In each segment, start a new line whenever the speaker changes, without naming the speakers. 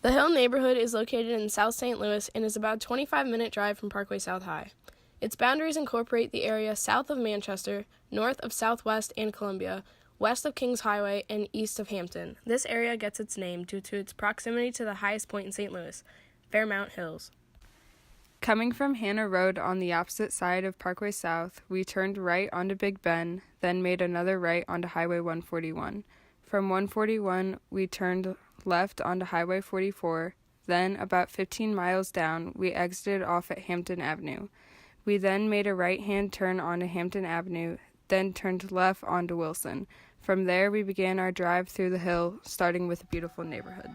The Hill neighborhood is located in South St. Louis and is about a 25-minute drive from Parkway South High. Its boundaries incorporate the area south of Manchester, north of Southwest and Columbia, west of Kings Highway, and east of Hampton. This area gets its name due to its proximity to the highest point in St. Louis, Fairmount Hills.
Coming from Hannah Road on the opposite side of Parkway South, we turned right onto Big Ben, then made another right onto Highway 141. From 141, we turned left onto Highway 44, then about 15 miles down, we exited off at Hampton Avenue. We then made a right-hand turn onto Hampton Avenue, then turned left onto Wilson. From there, we began our drive through the hill, starting with a beautiful neighborhood.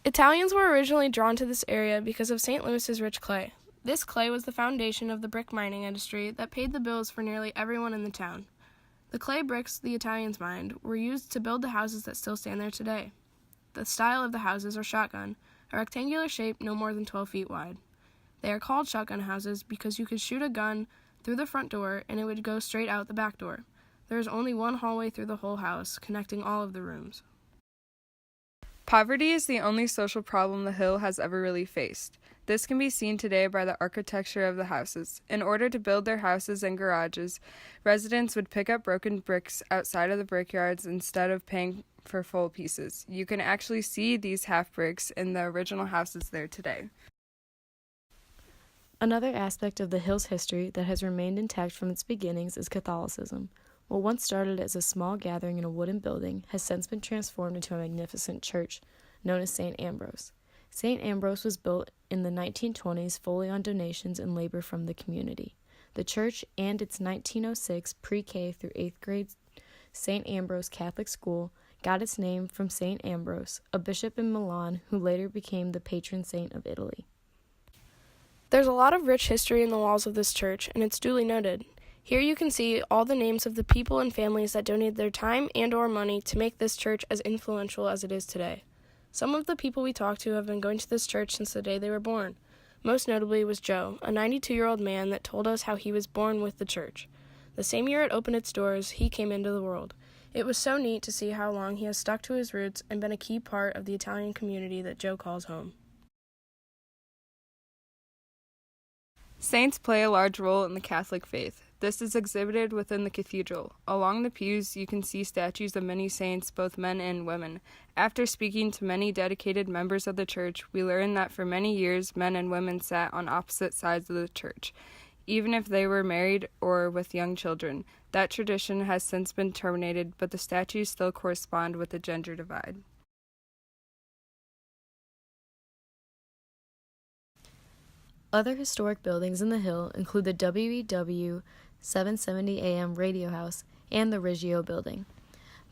Italians were originally drawn to this area because of St. Louis's rich clay. This clay was the foundation of the brick mining industry that paid the bills for nearly everyone in the town. The clay bricks the Italians mined were used to build the houses that still stand there today. The style of the houses are shotgun, a rectangular shape no more than 12 feet wide. They are called shotgun houses because you could shoot a gun through the front door and it would go straight out the back door. There is only one hallway through the whole house, connecting all of the rooms.
Poverty is the only social problem the Hill has ever really faced. This can be seen today by the architecture of the houses. In order to build their houses and garages, residents would pick up broken bricks outside of the brickyards instead of paying for full pieces. You can actually see these half bricks in the original houses there today.
Another aspect of the Hill's history that has remained intact from its beginnings is Catholicism. What once started as a small gathering in a wooden building has since been transformed into a magnificent church known as St. Ambrose. St. Ambrose was built in the 1920s fully on donations and labor from the community. The church and its 1906 pre-K through 8th grade St. Ambrose Catholic School got its name from St. Ambrose, a bishop in Milan who later became the patron saint of Italy.
There's a lot of rich history in the walls of this church, and it's duly noted. Here you can see all the names of the people and families that donated their time and/or money to make this church as influential as it is today. Some of the people we talked to have been going to this church since the day they were born. Most notably was Joe, a 92-year-old man that told us how he was born with the church. The same year it opened its doors, he came into the world. It was so neat to see how long he has stuck to his roots and been a key part of the Italian community that Joe calls home.
Saints play a large role in the Catholic faith. This is exhibited within the cathedral. Along the pews, you can see statues of many saints, both men and women. After speaking to many dedicated members of the church, we learned that for many years, men and women sat on opposite sides of the church, even if they were married or with young children. That tradition has since been terminated, but the statues still correspond with the gender divide.
Other historic buildings in the Hill include the WEW 770 AM Radio House and the Riggio Building.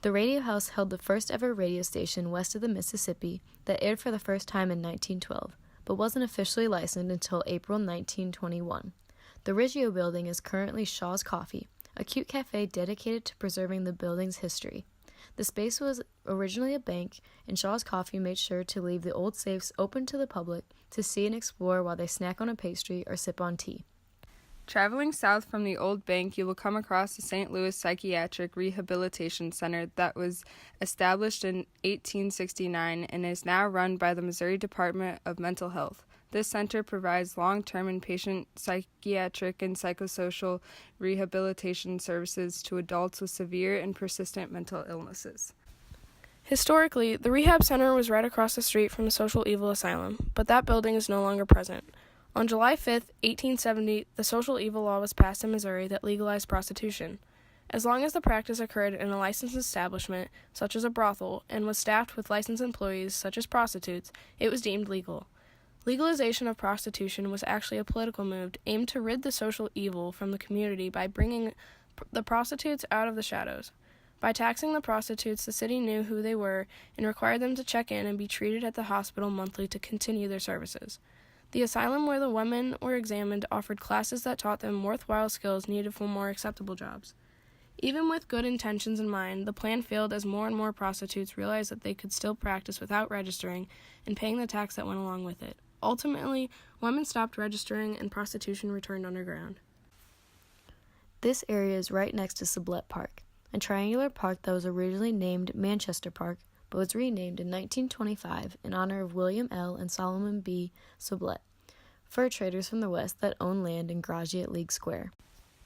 The Radio House held the first ever radio station west of the Mississippi that aired for the first time in 1912, but wasn't officially licensed until April 1921. The Riggio Building is currently Shaw's Coffee, a cute cafe dedicated to preserving the building's history. The space was originally a bank, and Shaw's Coffee made sure to leave the old safes open to the public to see and explore while they snack on a pastry or sip on tea.
Traveling south from the old bank, you will come across the St. Louis Psychiatric Rehabilitation Center that was established in 1869 and is now run by the Missouri Department of Mental Health. This center provides long-term inpatient psychiatric and psychosocial rehabilitation services to adults with severe and persistent mental illnesses.
Historically, the rehab center was right across the street from the Social Evil Asylum, but that building is no longer present. On July 5, 1870, the social evil law was passed in Missouri that legalized prostitution. As long as the practice occurred in a licensed establishment, such as a brothel, and was staffed with licensed employees, such as prostitutes, it was deemed legal. Legalization of prostitution was actually a political move aimed to rid the social evil from the community by bringing the prostitutes out of the shadows. By taxing the prostitutes, the city knew who they were and required them to check in and be treated at the hospital monthly to continue their services. The asylum where the women were examined offered classes that taught them worthwhile skills needed for more acceptable jobs. Even with good intentions in mind, the plan failed as more and more prostitutes realized that they could still practice without registering and paying the tax that went along with it. Ultimately, women stopped registering and prostitution returned underground.
This area is right next to Sublette Park, a triangular park that was originally named Manchester Park, but was renamed in 1925 in honor of William L. and Solomon B. Sublette, fur traders from the West that owned land in Graduate League Square.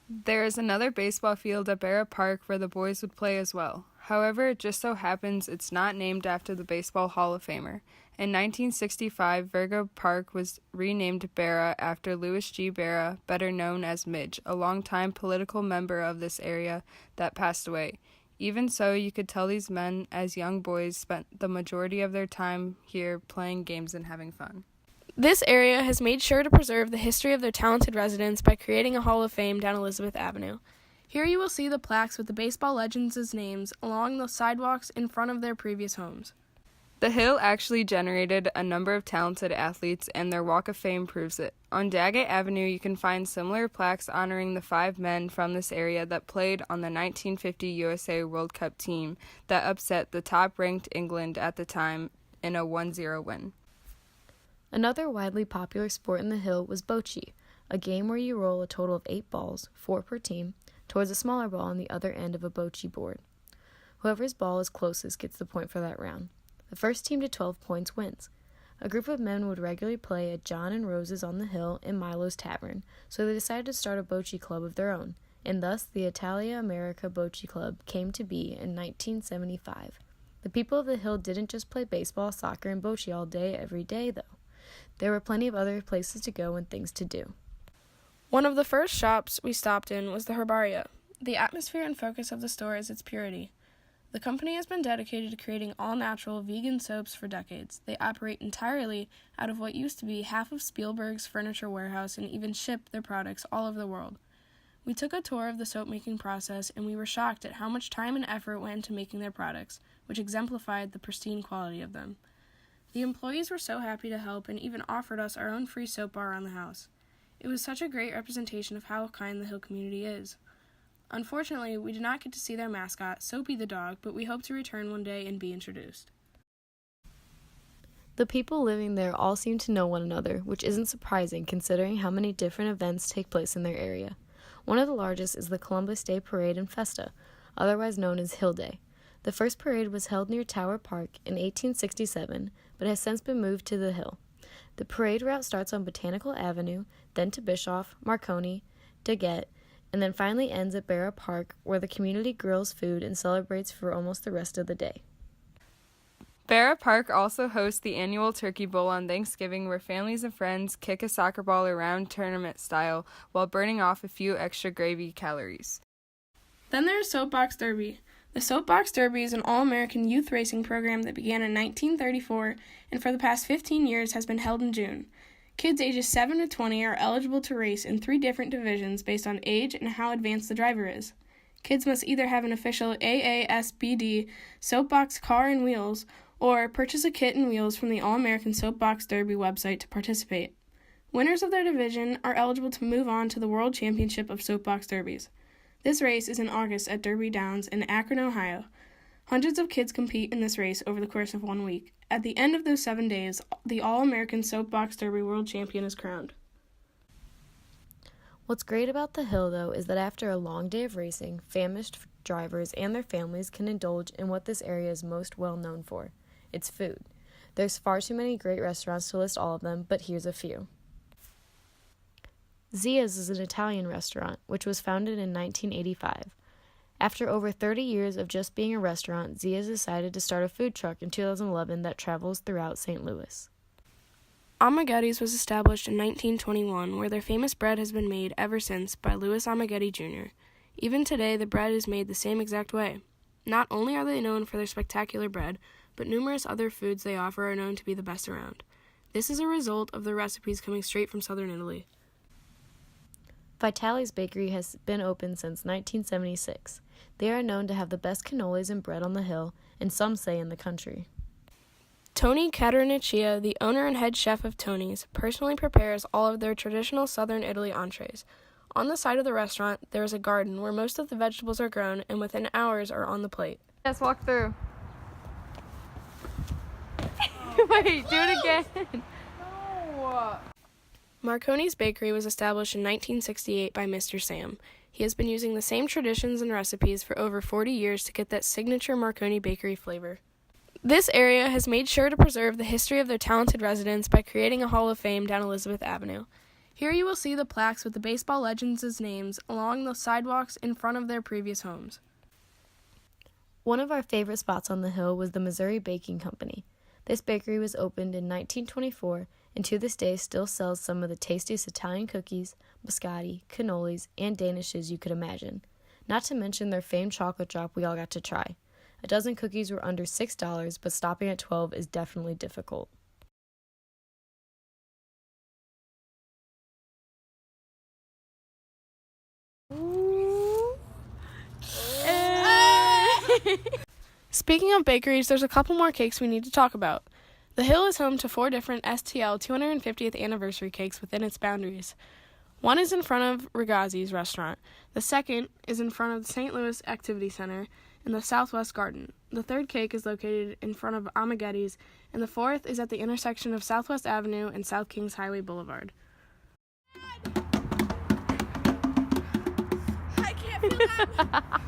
There is another baseball field at Barra Park where the boys would play as well. However, it just so happens it's not named after the Baseball Hall of Famer. In 1965, Virgo Park was renamed Barra after Louis G. Barra, better known as Midge, a longtime political member of this area that passed away. Even so, you could tell these men, as young boys, spent the majority of their time here playing games and having fun.
This area has made sure to preserve the history of their talented residents by creating a Hall of Fame down Elizabeth Avenue. Here you will see the plaques with the baseball legends' names along the sidewalks in front of their previous homes.
The Hill actually generated a number of talented athletes, and their Walk of Fame proves it. On Daggett Avenue, you can find similar plaques honoring the 5 men from this area that played on the 1950 USA World Cup team that upset the top-ranked England at the time in a 1-0 win.
Another widely popular sport in the Hill was bocce, a game where you roll a total of 8 balls, 4 per team, towards a smaller ball on the other end of a bocce board. Whoever's ball is closest gets the point for that round. The first team to 12 points wins. A group of men would regularly play at John and Rose's on the Hill and Milo's Tavern, so they decided to start a bocce club of their own, and thus the Italia America Bocce Club came to be in 1975. The people of the Hill didn't just play baseball, soccer, and bocce all day, every day, though. There were plenty of other places to go and things to do.
One of the first shops we stopped in was the Herbaria. The atmosphere and focus of the store is its purity. The company has been dedicated to creating all-natural vegan soaps for decades. They operate entirely out of what used to be half of Spielberg's furniture warehouse and even ship their products all over the world. We took a tour of the soap-making process, and we were shocked at how much time and effort went into making their products, which exemplified the pristine quality of them. The employees were so happy to help and even offered us our own free soap bar around the house. It was such a great representation of how kind the Hill community is. Unfortunately, we did not get to see their mascot, Soapy the dog, but we hope to return one day and be introduced.
The people living there all seem to know one another, which isn't surprising considering how many different events take place in their area. One of the largest is the Columbus Day Parade and Festa, otherwise known as Hill Day. The first parade was held near Tower Park in 1867, but has since been moved to the Hill. The parade route starts on Botanical Avenue, then to Bischoff, Marconi, Daggett, and then finally ends at Barra Park, where the community grills food and celebrates for almost the rest of the day.
Barra Park also hosts the annual Turkey Bowl on Thanksgiving, where families and friends kick a soccer ball around tournament style while burning off a few extra gravy calories.
Then there's Soapbox Derby. The Soapbox Derby is an all-American youth racing program that began in 1934 and for the past 15 years has been held in June. Kids ages 7 to 20 are eligible to race in 3 different divisions based on age and how advanced the driver is. Kids must either have an official AASBD Soapbox car and wheels or purchase a kit and wheels from the All-American Soapbox Derby website to participate. Winners of their division are eligible to move on to the World Championship of Soapbox Derbies. This race is in August at Derby Downs in Akron, Ohio. Hundreds of kids compete in this race over the course of 1 week. At the end of those 7 days, the All-American Soapbox Derby World Champion is crowned.
What's great about the Hill, though, is that after a long day of racing, famished drivers and their families can indulge in what this area is most well known for. It's food. There's far too many great restaurants to list all of them, but here's a few. Zia's is an Italian restaurant, which was founded in 1985. After over 30 years of just being a restaurant, Zia's decided to start a food truck in 2011 that travels throughout St. Louis.
Amaghetti's was established in 1921, where their famous bread has been made ever since by Louis Amaghetti Jr. Even today, the bread is made the same exact way. Not only are they known for their spectacular bread, but numerous other foods they offer are known to be the best around. This is a result of the recipes coming straight from southern Italy.
Vitale's Bakery has been open since 1976. They are known to have the best cannolis and bread on the Hill, and some say in the country.
Tony Caterniccia, the owner and head chef of Tony's, personally prepares all of their traditional southern Italy entrees. On the side of the restaurant, there is a garden where most of the vegetables are grown and within hours are on the plate.
Yes, walk through. Wait, do it again. No.
Marconi's Bakery was established in 1968 by Mr. Sam. He has been using the same traditions and recipes for over 40 years to get that signature Marconi Bakery flavor. This area has made sure to preserve the history of their talented residents by creating a Hall of Fame down Elizabeth Avenue. Here you will see the plaques with the baseball legends' names along the sidewalks in front of their previous homes.
One of our favorite spots on the hill was the Missouri Baking Company. This bakery was opened in 1924 and to this day still sells some of the tastiest Italian cookies, biscotti, cannolis, and danishes you could imagine. Not to mention their famed chocolate drop we all got to try. A dozen cookies were under $6, but stopping at 12 is definitely difficult.
Speaking of bakeries, there's a couple more cakes we need to talk about. The Hill is home to 4 different STL 250th anniversary cakes within its boundaries. One is in front of Ragazzi's restaurant. The second is in front of the St. Louis Activity Center in the Southwest Garden. The third cake is located in front of Amaghetti's, and the fourth is at the intersection of Southwest Avenue and South Kings Highway Boulevard.
I can't feel that.